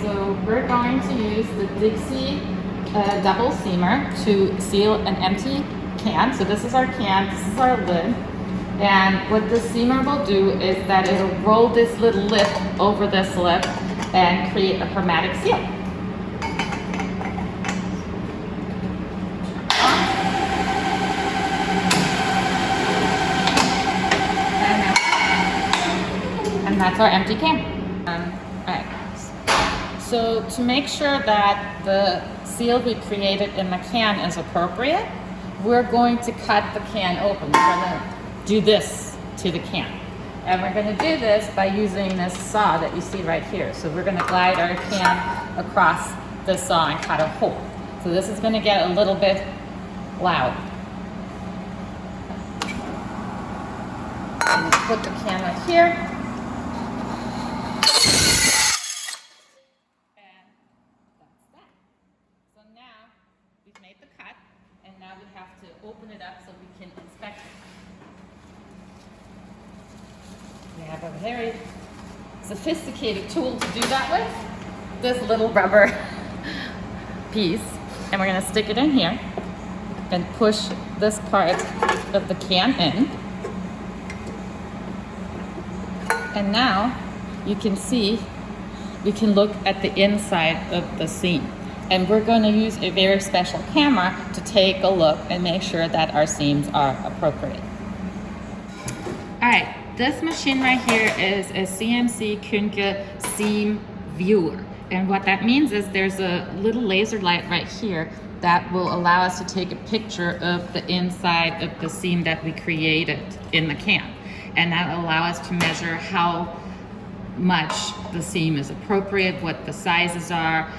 so we're going to use the Dixie double seamer to seal an empty can. So this is our can, this is our lid. And what the seamer will do is that it'll roll this little lip over this lip and create a hermetic seal. And that's our empty can. Alright. So to make sure that the seal we created in the can is appropriate, we're going to cut the can open. We're going to do this to the can. And we're going to do this by using this saw that you see right here. So we're going to glide our can across the saw and cut a hole. So this is going to get a little bit loud. And put the can right here. Made the cut, and now we have to open it up so we can inspect it. We have a very sophisticated tool to do that with, this little rubber piece, and we're going to stick it in here and push this part of the can in. And now you can see, we can look at the inside of the seam. And we're going to use a very special camera to take a look and make sure that our seams are appropriate. All right, this machine right here is a CNC Künke seam viewer. And what that means is there's a little laser light right here that will allow us to take a picture of the inside of the seam that we created in the can. And that will allow us to measure how much the seam is appropriate, what the sizes are.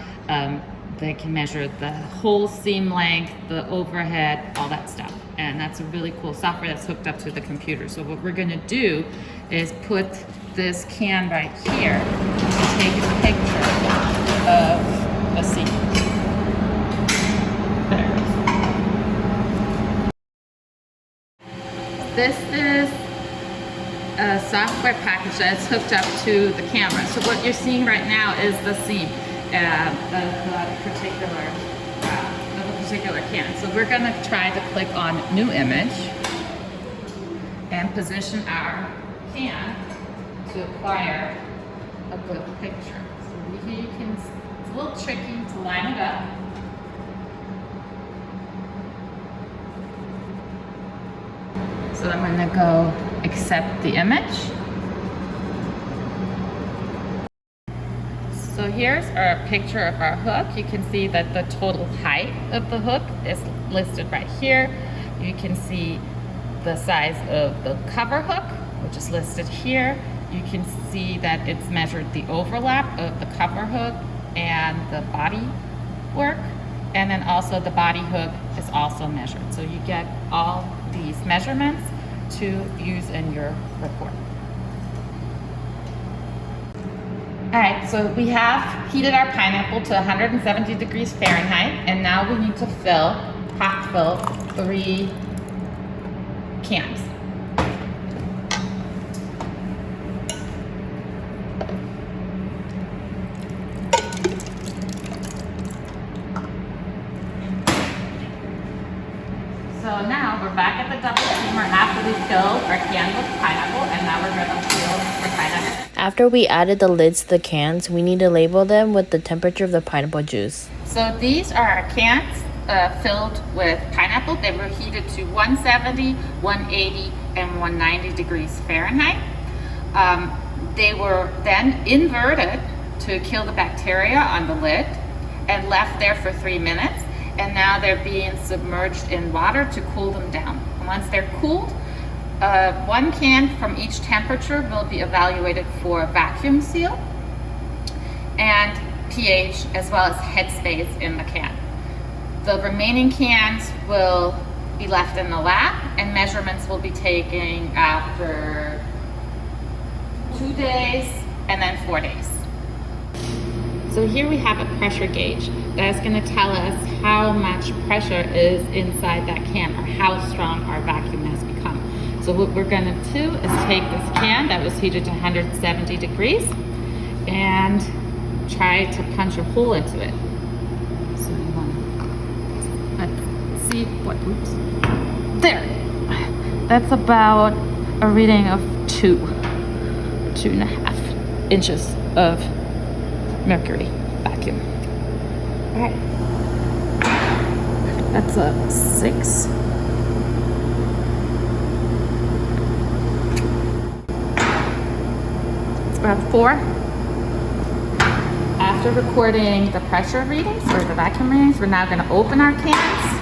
They can measure the whole seam length, the overhead, all that stuff. And that's a really cool software that's hooked up to the computer. So what we're gonna do is put this can right here and take a picture of a seam. There it goes. This is a software package that's hooked up to the camera. So what you're seeing right now is the seam. Of the particular can. So we're going to try to click on New Image and position our can to acquire a good picture. So here you can, it's a little tricky to line it up. So I'm going to go accept the image. So here's our picture of our hook. You can see that the total height of the hook is listed right here. You can see the size of the cover hook, which is listed here. You can see that it's measured the overlap of the cover hook and the body work. And then also the body hook is also measured. So you get all these measurements to use in your report. All right, so we have heated our pineapple to 170 degrees Fahrenheit, and now we need to hot fill 3 cans. So now we're back at the double steamer after we filled our can with pineapple, and now we're going to peel our pineapple. After we added the lids to the cans, we need to label them with the temperature of the pineapple juice. So these are our cans filled with pineapple. They were heated to 170, 180, and 190 degrees Fahrenheit. They were then inverted to kill the bacteria on the lid and left there for 3 minutes. And now they're being submerged in water to cool them down. And once they're cooled, 1 can from each temperature will be evaluated for vacuum seal and pH, as well as headspace in the can. The remaining cans will be left in the lab, and measurements will be taken after 2 days and then 4 days. So here we have a pressure gauge that's going to tell us how much pressure is inside that can, or how strong our vacuum has become. So what we're going to do is take this can that was heated to 170 degrees and try to punch a hole into it. So you want let's see what, oops. There. That's about a reading of 2.5 inches of mercury vacuum. All right. That's a 6. It's about a 4. After recording the pressure readings or the vacuum readings, we're now going to open our cans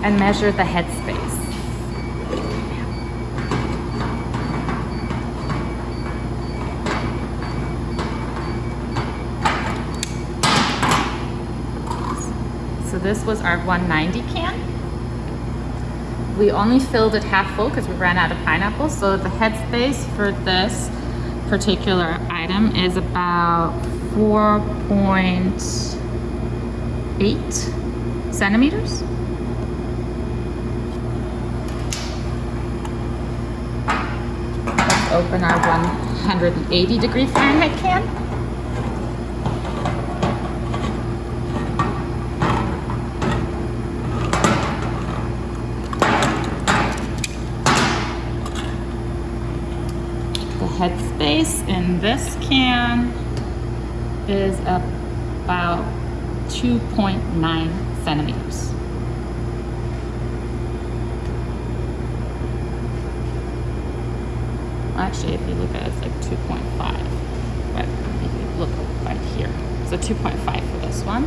and measure the headspace. So this was our 190 can. We only filled it half full because we ran out of pineapple. So the headspace for this particular item is about 4.8 centimeters. Let's open our 180 degree Fahrenheit can. Headspace in this can is about 2.9 centimeters. Actually, if you look at it, it's like 2.5. But if you look right here, so 2.5 for this one.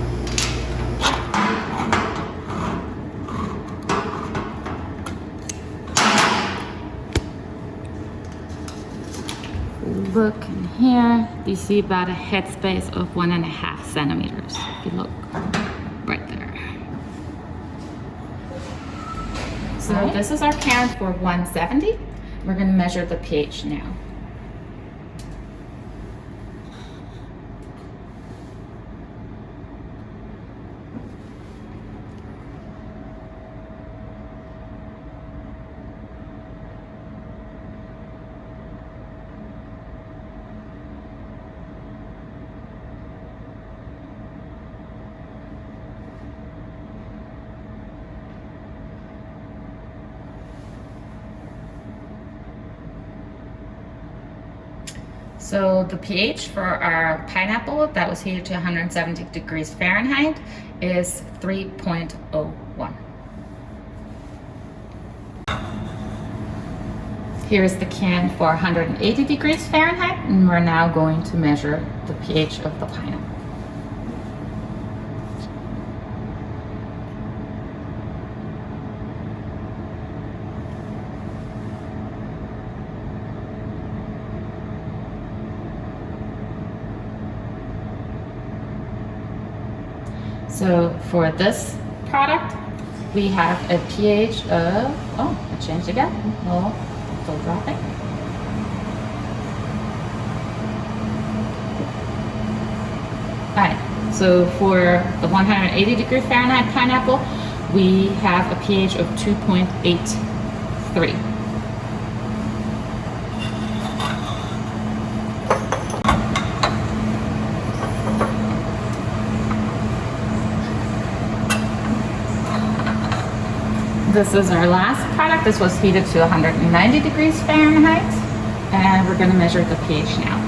Look in here, you see about a headspace of 1.5 centimeters. If you look right there. So this is our can for 170. We're going to measure the pH now. So the pH for our pineapple that was heated to 170 degrees Fahrenheit is 3.01. Here's the can for 180 degrees Fahrenheit, and we're now going to measure the pH of the pineapple. So for this product, we have a pH of, oh, I changed again. No, still dropping. All right, so for the 180 degree Fahrenheit pineapple, we have a pH of 2.83. This is our last product. This was heated to 190 degrees Fahrenheit, and we're going to measure the pH now.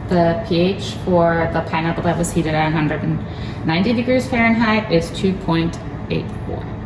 The pH for the pineapple that was heated at 190 degrees Fahrenheit is 2.84.